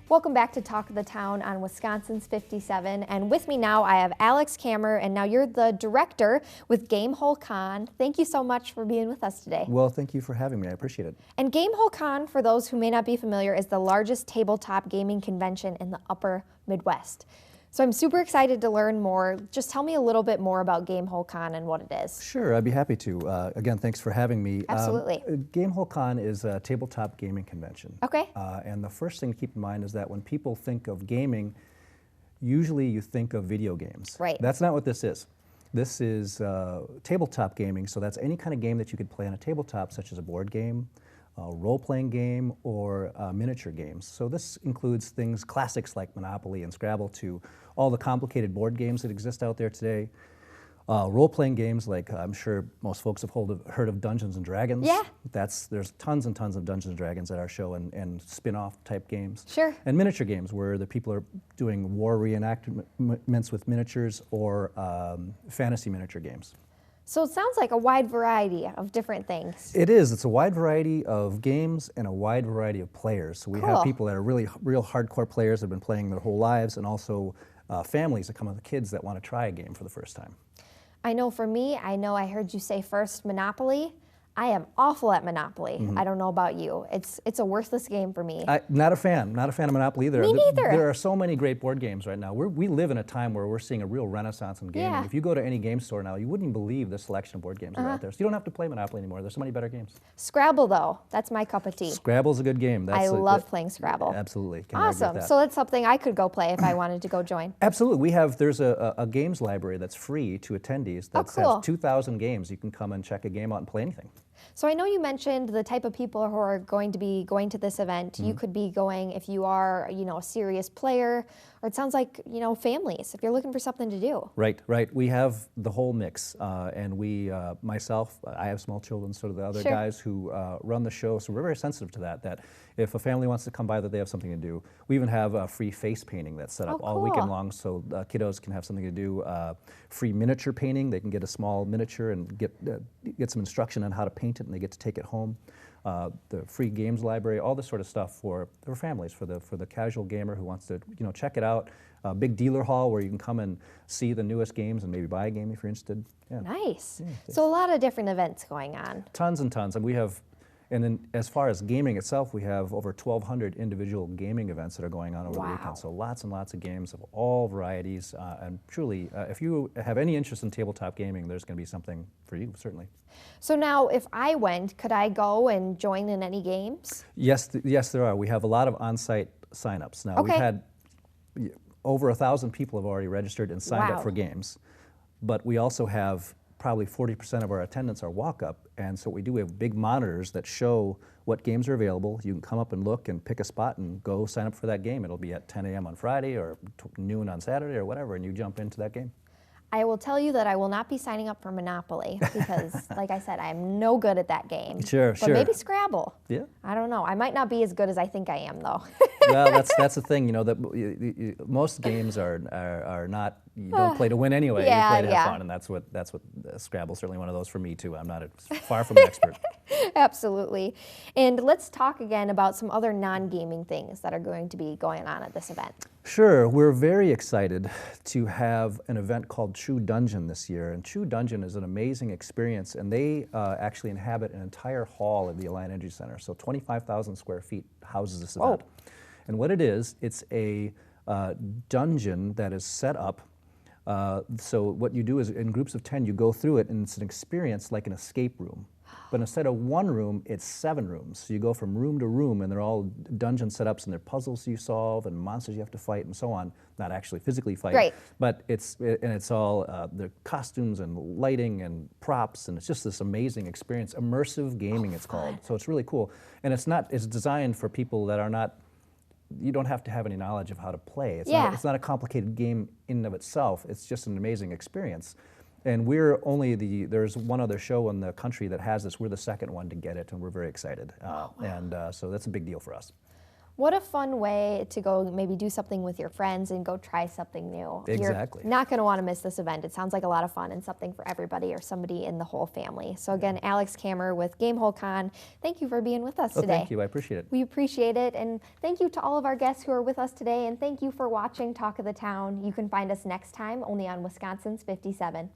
Welcome back to Talk of the Town on Wisconsin's 57, and with me now I have Alex Kammer, and now you're the director with Gamehole Con. Thank you so much for being with us today. Well, thank you for having me. I appreciate it. And Gamehole Con, for those who may not be familiar, is the largest tabletop gaming convention in the upper Midwest. So I'm super excited to learn more. Just tell me a little bit more about Gamehole Con and what it is. Sure, I'd be happy to. Again, thanks for having me. Absolutely. Gamehole Con is a tabletop gaming convention. Okay. And the first thing to keep in mind is that when people think of gaming, usually you think of video games. Right. That's not what this is. This is tabletop gaming, so that's any kind of game that you could play on a tabletop, such as a board game, a role-playing game, or miniature games. So this includes things, classics like Monopoly and Scrabble, to all the complicated board games that exist out there today. Role-playing games like I'm sure most folks have heard of Dungeons and Dragons. Yeah. There's tons and tons of Dungeons and Dragons at our show, and spin-off type games. Sure. And miniature games where the people are doing war reenactments with miniatures, or fantasy miniature games. So it sounds like a wide variety of different things. It is. It's a wide variety of games and a wide variety of players. So we Cool. have people that are really real hardcore players that have been playing their whole lives, and also families that come with kids that want to try a game for the first time. I know for me, I heard you say first Monopoly. I am awful at Monopoly. Mm-hmm. I don't know about you. It's a worthless game for me. Not a fan of Monopoly either. Me neither. There are so many great board games right now. We live in a time where we're seeing a real renaissance in gaming. Yeah. If you go to any game store now, you wouldn't believe the selection of board games that are out there. So you don't have to play Monopoly anymore. There's so many better games. Scrabble, though, that's my cup of tea. Scrabble's a good game. I love playing Scrabble. Absolutely. Can't argue with Awesome. that. So that's something I could go play if I wanted to go join. Absolutely. There's a games library that's free to attendees. That cool. has 2,000 games. You can come and check a game out and play anything. So I know you mentioned the type of people who are going to be going to this event. You could be going if you are, a serious player, or it sounds like, families, if you're looking for something to do. Right. We have the whole mix. And myself, I have small children, so do the other Sure. guys who run the show. So we're very sensitive to that if a family wants to come by, that they have something to do. We even have free face painting that's set up all cool. weekend long, so kiddos can have something to do. Free miniature painting. They can get a small miniature and get some instruction on how to paint it, and they get to take it home. The free games library, all this sort of stuff for families, for the casual gamer who wants to check it out. Big dealer hall where you can come and see the newest games and maybe buy a game if you're interested. Yeah. Nice. So a lot of different events going on. Tons and tons, and we have. And then as far as gaming itself, we have over 1,200 individual gaming events that are going on over the weekend. So lots and lots of games of all varieties. And truly, if you have any interest in tabletop gaming, there's going to be something for you, certainly. So now if I went, could I go and join in any games? Yes, there are. We have a lot of on-site signups. Now, Okay. we've had over 1,000 people have already registered and signed Wow. up for games. But we also have probably 40% of our attendants are walk-up, and so what we do, we have big monitors that show what games are available. You can come up and look and pick a spot and go sign up for that game. It'll be at 10 a.m. on Friday or noon on Saturday or whatever, and you jump into that game. I will tell you that I will not be signing up for Monopoly because, like I said, I'm no good at that game. Sure. But maybe Scrabble. Yeah. I don't know. I might not be as good as I think I am, though. Well, that's the thing, that most games are not. You don't play to win anyway. Yeah, you play to have yeah. fun, and that's what Scrabble's certainly one of those for me too. I'm not far from an expert. Absolutely. And let's talk again about some other non-gaming things that are going to be going on at this event. Sure, we're very excited to have an event called True Dungeon this year, and True Dungeon is an amazing experience, and they actually inhabit an entire hall at the Alliant Energy Center, so 25,000 square feet houses this event. Whoa. And what it is, it's a dungeon that is set up. So what you do is, in groups of 10, you go through it, and it's an experience like an escape room. But instead of one room, it's 7 rooms. So you go from room to room, and they're all dungeon setups, and they're puzzles you solve, and monsters you have to fight, and so on. Not actually physically fight, Right. but it's all the costumes and lighting and props, and it's just this amazing experience. Immersive gaming, it's called. So it's really cool, and it's designed for people that are not. You don't have to have any knowledge of how to play. It's not a complicated game in and of itself. It's just an amazing experience. And there's one other show in the country that has this. We're the second one to get it, and we're very excited. Wow. And so that's a big deal for us. What a fun way to go maybe do something with your friends and go try something new. Exactly. You're not going to want to miss this event. It sounds like a lot of fun and something for everybody or somebody in the whole family. So again, Alex Kammer with Gamehole Con, thank you for being with us today. Thank you. I appreciate it. We appreciate it. And thank you to all of our guests who are with us today. And thank you for watching Talk of the Town. You can find us next time only on Wisconsin's 57.